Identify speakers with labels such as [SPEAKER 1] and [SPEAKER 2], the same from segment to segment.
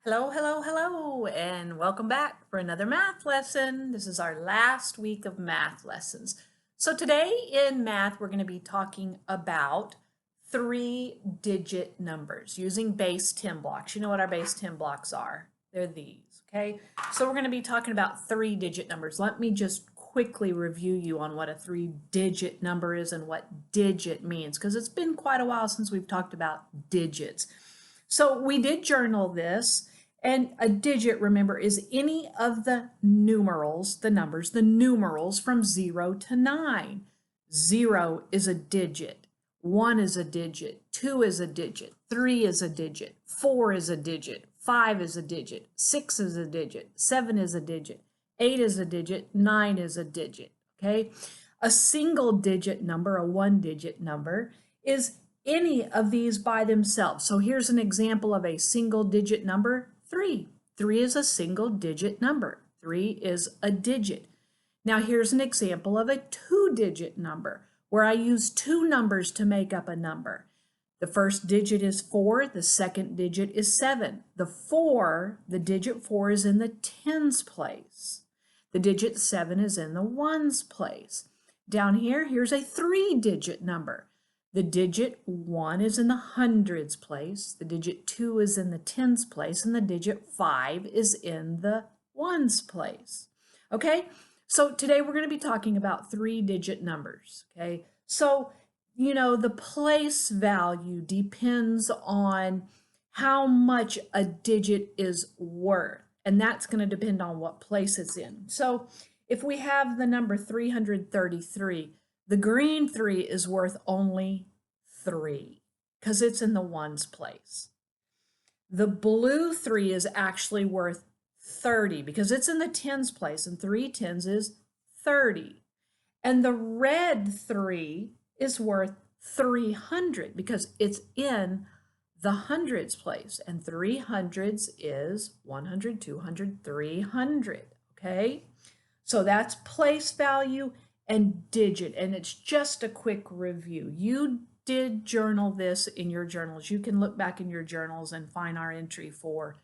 [SPEAKER 1] Hello, hello, hello, and welcome back for another math lesson. This is our last week of math lessons. So today in math, we're going to be talking about three-digit numbers using base 10 blocks. You know what our base 10 blocks are? They're these, okay? So we're going to be talking about three-digit numbers. Let me just quickly review you on what a three-digit number is and what digit means, because it's been quite a while since we've talked about digits. So we did journal this. And a digit, remember, is any of the numerals, the numbers, the numerals from 0 to 9. 0 is a digit. 1 is a digit. 2 is a digit. 3 is a digit. 4 is a digit. 5 is a digit. 6 is a digit. 7 is a digit. 8 is a digit. 9 is a digit. Okay? A single digit number, a one-digit number, is any of these by themselves. So here's an example of a single digit number. 3. 3 is a single digit number. 3 is a digit. Now here's an example of a two-digit number where I use two numbers to make up a number. The first digit is 4, the second digit is 7. The digit 4 is in the tens place. The digit 7 is in the ones place. Down here, here's a three-digit number. The digit 1 is in the hundreds place, the digit 2 is in the tens place, and the digit 5 is in the ones place. Okay, so today we're going to be talking about three-digit numbers. Okay, so the place value depends on how much a digit is worth, and that's going to depend on what place it's in. So if we have the number 333, the green 3 is worth only 3 because it's in the ones place. The blue 3 is actually worth 30 because it's in the tens place, and 3 tens is 30. And the red 3 is worth 300 because it's in the hundreds place, and 3 hundreds is 100, 200, 300. Okay, so that's place value and digit, and it's just a quick review. You did journal this in your journals. You can look back in your journals and find our entry for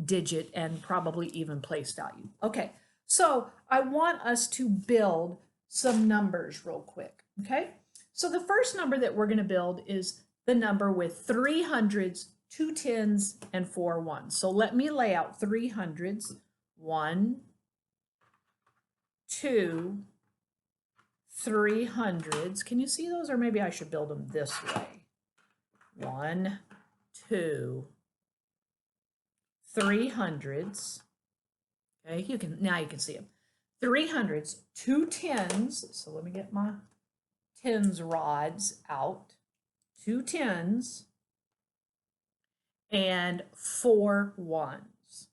[SPEAKER 1] digit and probably even place value. Okay, so I want us to build some numbers real quick, okay? So the first number that we're going to build is the number with 3 hundreds, 2 tens, and 4 ones. So let me lay out 3 hundreds. 1, 2, 3 hundreds. Can you see those? Or maybe I should build them this way. 1, 2, 3 hundreds. Okay, now you can see them. 3 hundreds, 2 tens. So let me get my tens rods out. 2 tens and 4 ones.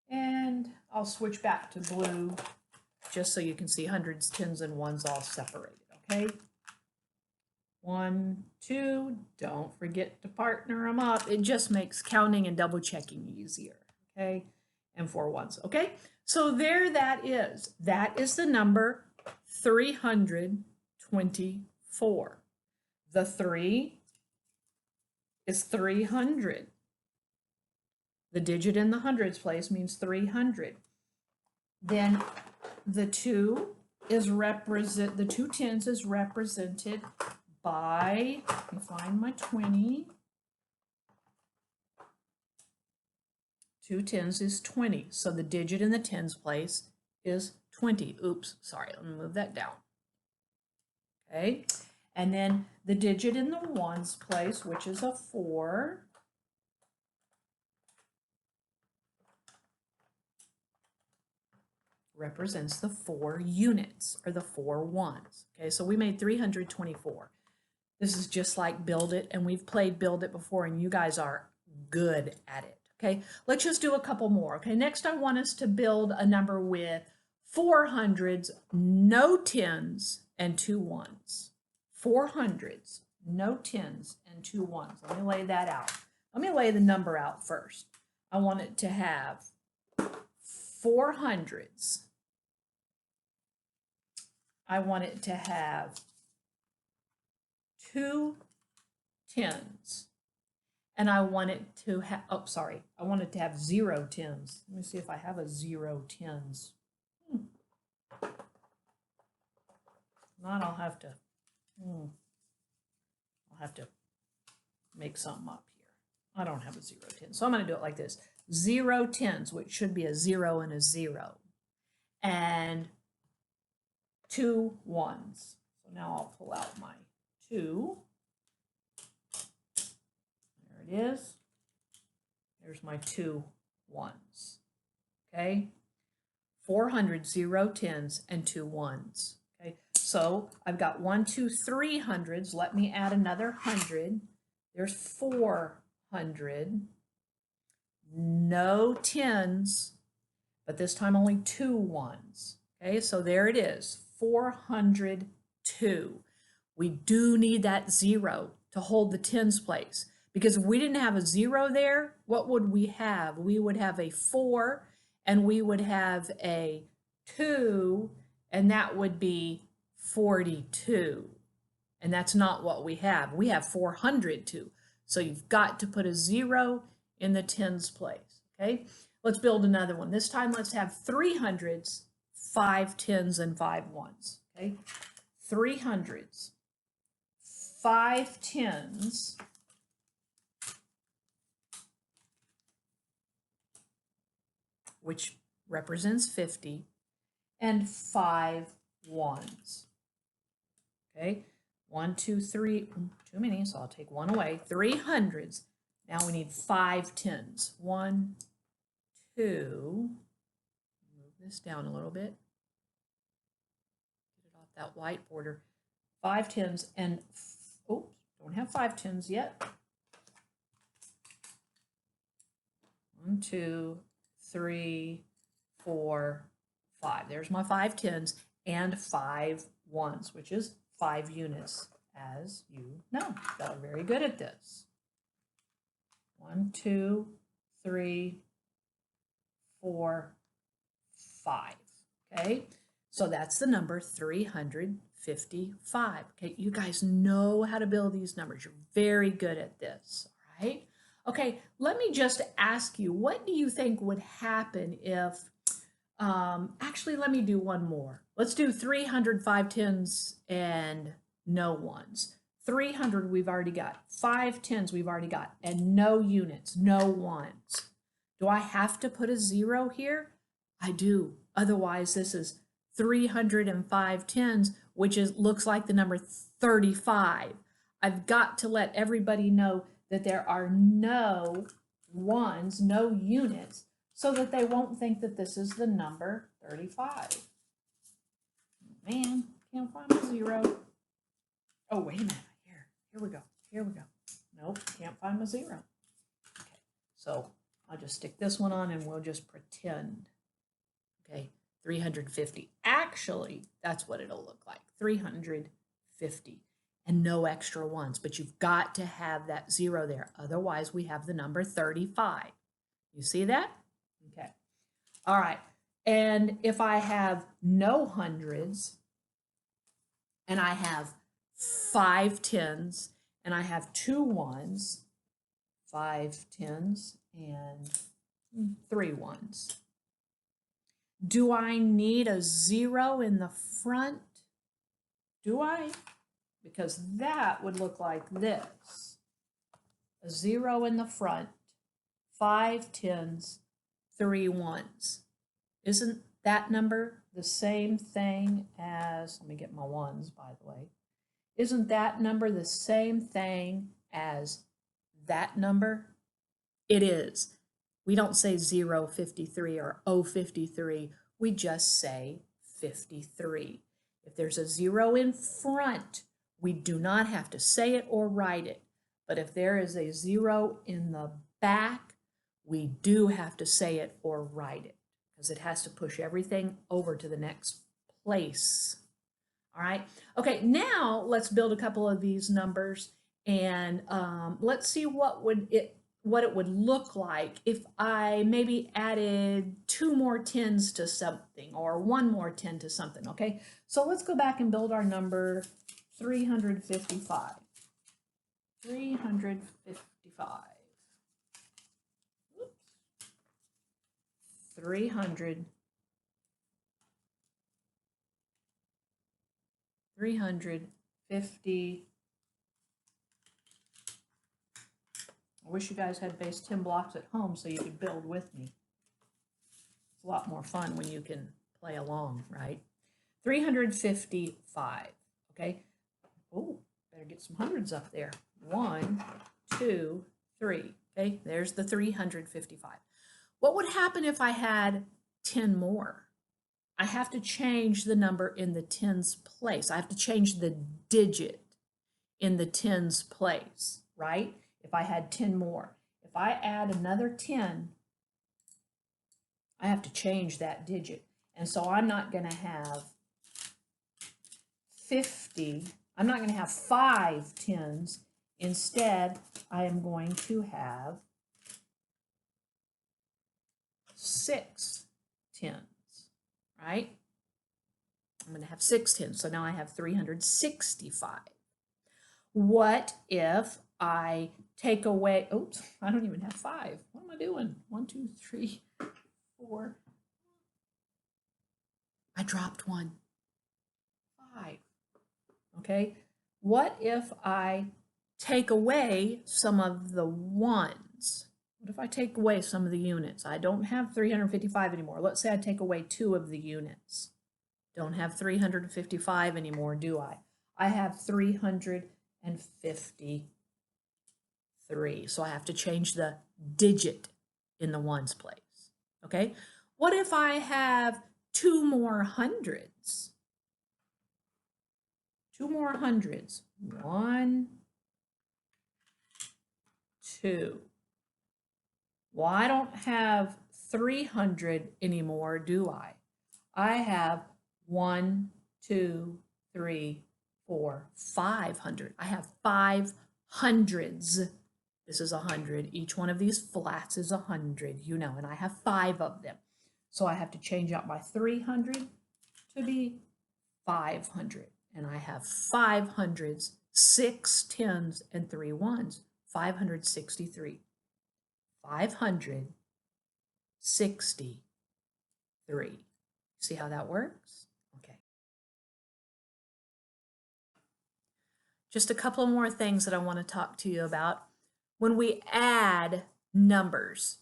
[SPEAKER 1] And I'll switch back to blue just so you can see hundreds, tens, and ones all separated, okay? 1, 2, don't forget to partner them up. It just makes counting and double checking easier, okay? And 4 ones, okay? So there that is. That is the number 324. The 3 is 300. The digit in the hundreds place means 300. Then the 2 the 2 tens is represented by, let me find my 20. 2 tens is 20. So the digit in the tens place is 20. Oops, sorry, let me move that down. Okay, and then the digit in the ones place, which is a 4, represents the 4 units, or the 4 ones. Okay, so we made 324. This is just like Build It, and we've played Build It before, and you guys are good at it. Okay, let's just do a couple more. Okay, next I want us to build a number with 4 hundreds, no tens, and 2 ones. 4 hundreds, no tens, and 2 ones. Let me lay that out. Let me lay the number out first. I want it to have 4 hundreds. I want it to have 2 tens. and I want it to have, oh, sorry, I want it to have 0 tens. Let me see if I have a 0 tens. Not, I'll have to make something up here. I don't have a 0 10, so I'm going to do it like this. 0 tens, which should be a 0 and a 0, and 2 ones. So now I'll pull out my 2. There it is. There's my 2 ones. Okay, 400 0 tens and 2 ones. Okay, so I've got 1, 2, 3 hundreds. Let me add another 100. There's 400. No tens, but this time only 2 ones. Okay, so there it is, 402. We do need that 0 to hold the tens place, because if we didn't have a 0 there, what would we have? We would have a 4, and we would have a 2, and that would be 42. And that's not what we have. We have 402. So you've got to put a 0 in the tens place. Okay, let's build another one. This time let's have 3 hundreds, 5 tens, and 5 ones. Okay, 3 hundreds, 5 tens, which represents 50, and 5 ones. Okay, 1, 2, 3, too many, so I'll take 1 away. 3 hundreds. Now we need 5 tens. 1, 2, move this down a little bit. Get it off that white border. 5 tens and, oops, don't have 5 tens yet. 1, 2, 3, 4, 5. There's my 5 tens and 5 ones, which is 5 units, as you know. Y'all are very good at this. 1, 2, 3, 4, 5. Okay, so that's the number 355. Okay, you guys know how to build these numbers. You're very good at this, all right? Okay, let me just ask you, what do you think would happen if, actually, let me do one more. Let's do 305 tens and no ones. 300 we've already got, 5 tens we've already got, and no units, no ones. Do I have to put a 0 here? I do. Otherwise, this is 305 tens, which looks like the number 35. I've got to let everybody know that there are no ones, no units, so that they won't think that this is the number 35. Man, can't find a 0. Oh, wait a minute. Here we go. Here we go. Nope, can't find my 0. Okay, so I'll just stick this one on and we'll just pretend. Okay, 350. Actually, that's what it'll look like. 350 and no extra ones, but you've got to have that 0 there. Otherwise, we have the number 35. You see that? Okay. All right. And if I have no hundreds and I have 5 tens and I have 2 ones, 5 tens and 3 ones. Do I need a 0 in the front? Do I? Because that would look like this. A 0 in the front, 5 tens, 3 ones. Isn't that number the same thing as, let me get my ones, by the way. Isn't that number the same thing as that number? It is. We don't say 053 or 053. We just say 53. If there's a 0 in front, we do not have to say it or write it. But if there is a 0 in the back, we do have to say it or write it, because it has to push everything over to the next place. All right. Okay, now let's build a couple of these numbers, and let's see what it would look like if I maybe added 2 more tens to something or 1 more 10 to something. Okay, so let's go back and build our number 355. 355. 350 I wish you guys had base 10 blocks at home so you could build with me. It's a lot more fun when you can play along, right? 355, okay? Oh, better get some hundreds up there. 1, 2, 3, okay? There's the 355. What would happen if I had 10 more? I have to change the number in the tens place. I have to change the digit in the tens place, right? If I had 10 more. If I add another 10, I have to change that digit. And so I'm not going to have 50. I'm not going to have 5 tens. Instead, I am going to have 6 tens, right? I'm going to have 6 tens. So now I have 365. What if I take away, oops, I don't even have 5. What am I doing? 1, 2, 3, 4. I dropped 1. 5. Okay. What if I take away some of the ones? What if I take away some of the units? I don't have 355 anymore. Let's say I take away 2 of the units. Don't have 355 anymore, do I? I have 353. So I have to change the digit in the ones place. Okay. What if I have 2 more hundreds? 2 more hundreds. 1, 2. Well, I don't have 300 anymore, do I? I have 1, 2, 3, 4, 500. I have 5 hundreds. This is 100. Each one of these flats is 100, you know, and I have 5 of them. So I have to change out my 300 to be 500. And I have 5 hundreds, 6 tens, and 3 ones. 563. 563. See how that works? Okay. Just a couple more things that I want to talk to you about. When we add numbers,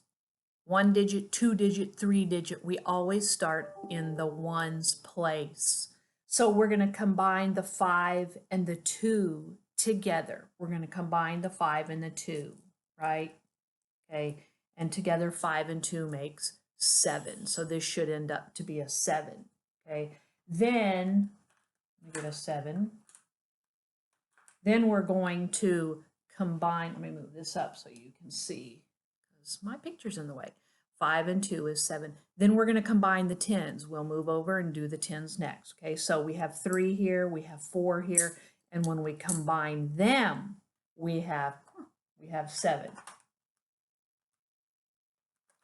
[SPEAKER 1] 1 digit, 2 digit, 3 digit, we always start in the ones place. So we're going to combine the 5 and the 2 together. We're going to combine the 5 and the 2, right? Okay, and together 5 and 2 makes 7. So this should end up to be a 7. Okay, then we get a 7. Then we're going to combine, let me move this up so you can see, because my picture's in the way. 5 and 2 is 7. Then we're going to combine the tens. We'll move over and do the tens next. Okay, so we have 3 here, we have 4 here, and when we combine them, we have 7.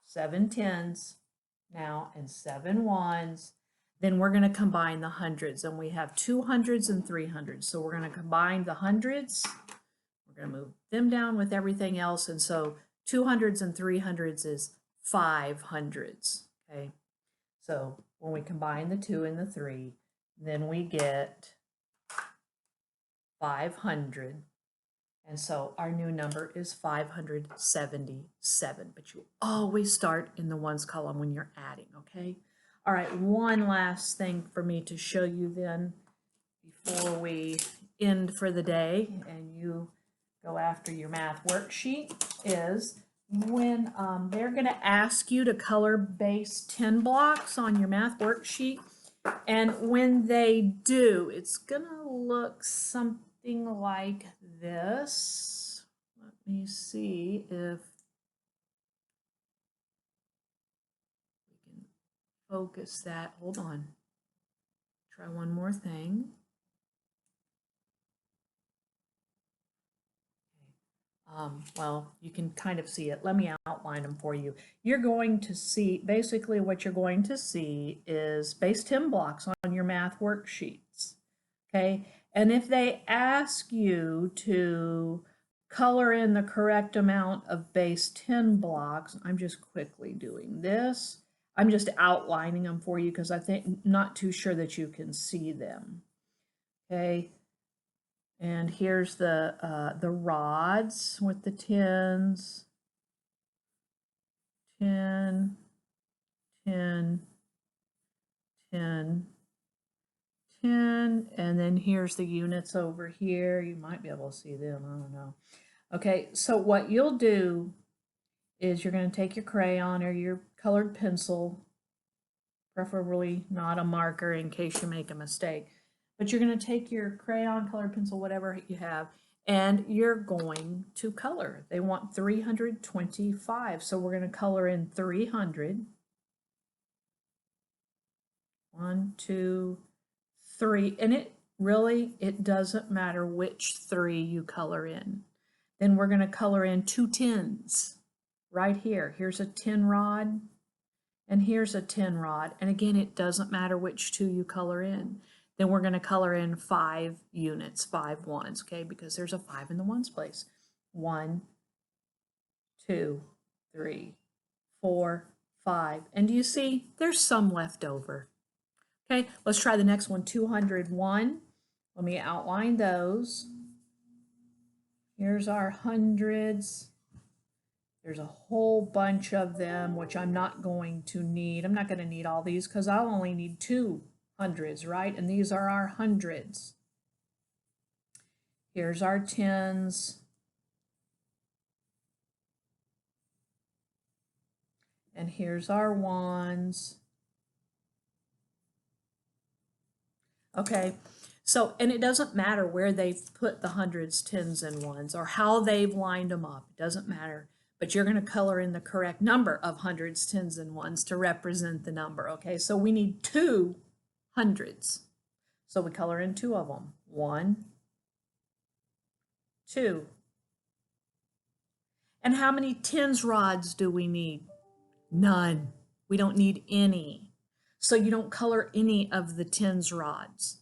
[SPEAKER 1] 7 tens now and 7 ones. Then we're going to combine the hundreds, and we have 2 hundreds and 3 hundreds. So we're going to combine the hundreds. We're going to move them down with everything else, and so 2 hundreds and 3 hundreds is 5 hundreds. Okay, so when we combine the 2 and the 3, then we get 500. And so our new number is 577. But you always start in the ones column when you're adding, okay? All right, one last thing for me to show you then before we end for the day and you go after your math worksheet is when they're going to ask you to color base 10 blocks on your math worksheet. And when they do, it's going to look something like this. Let me see if we can focus that. Hold on. Try one more thing. Well, you can kind of see it. Let me outline them for you. You're going to see, basically what you're going to see is base 10 blocks on your math worksheets. Okay, and if they ask you to color in the correct amount of base 10 blocks, I'm just quickly doing this. I'm just outlining them for you because I think not too sure that you can see them. Okay. And here's the rods with the tens. 10, 10, 10, 10, and then here's the units over here. You might be able to see them, I don't know. Okay, so what you'll do is you're going to take your crayon or your colored pencil, preferably not a marker in case you make a mistake, but you're going to take your crayon, colored pencil, whatever you have, and you're going to color. They want 325, so we're going to color in 300. 1, 2, 3, and it doesn't matter which 3 you color in. Then we're going to color in 2 tens right here. Here's a 10 rod, and here's a 10 rod. And again, it doesn't matter which 2 you color in. Then we're going to color in 5 units, 5 ones, okay, because there's a 5 in the ones place. 1, 2, 3, 4, 5. And do you see there's some left over? Okay, let's try the next one, 201. Let me outline those. Here's our hundreds. There's a whole bunch of them, which I'm not going to need. I'm not going to need all these because I'll only need 2 hundreds, right? And these are our hundreds. Here's our tens. And here's our ones. Okay, so, and it doesn't matter where they've put the hundreds, tens, and ones, or how they've lined them up. It doesn't matter. But you're going to color in the correct number of hundreds, tens, and ones to represent the number, okay? So we need 2 hundreds. So we color in 2 of them. 1, 2. And how many tens rods do we need? None. We don't need any. So you don't color any of the tens rods.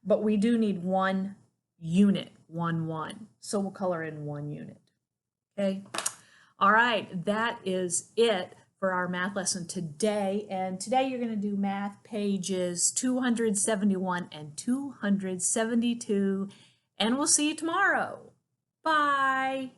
[SPEAKER 1] But we do need 1 unit, 1, 1. So we'll color in 1 unit. Okay? All right, that is it for our math lesson today. And today you're going to do math pages 271 and 272. And we'll see you tomorrow. Bye.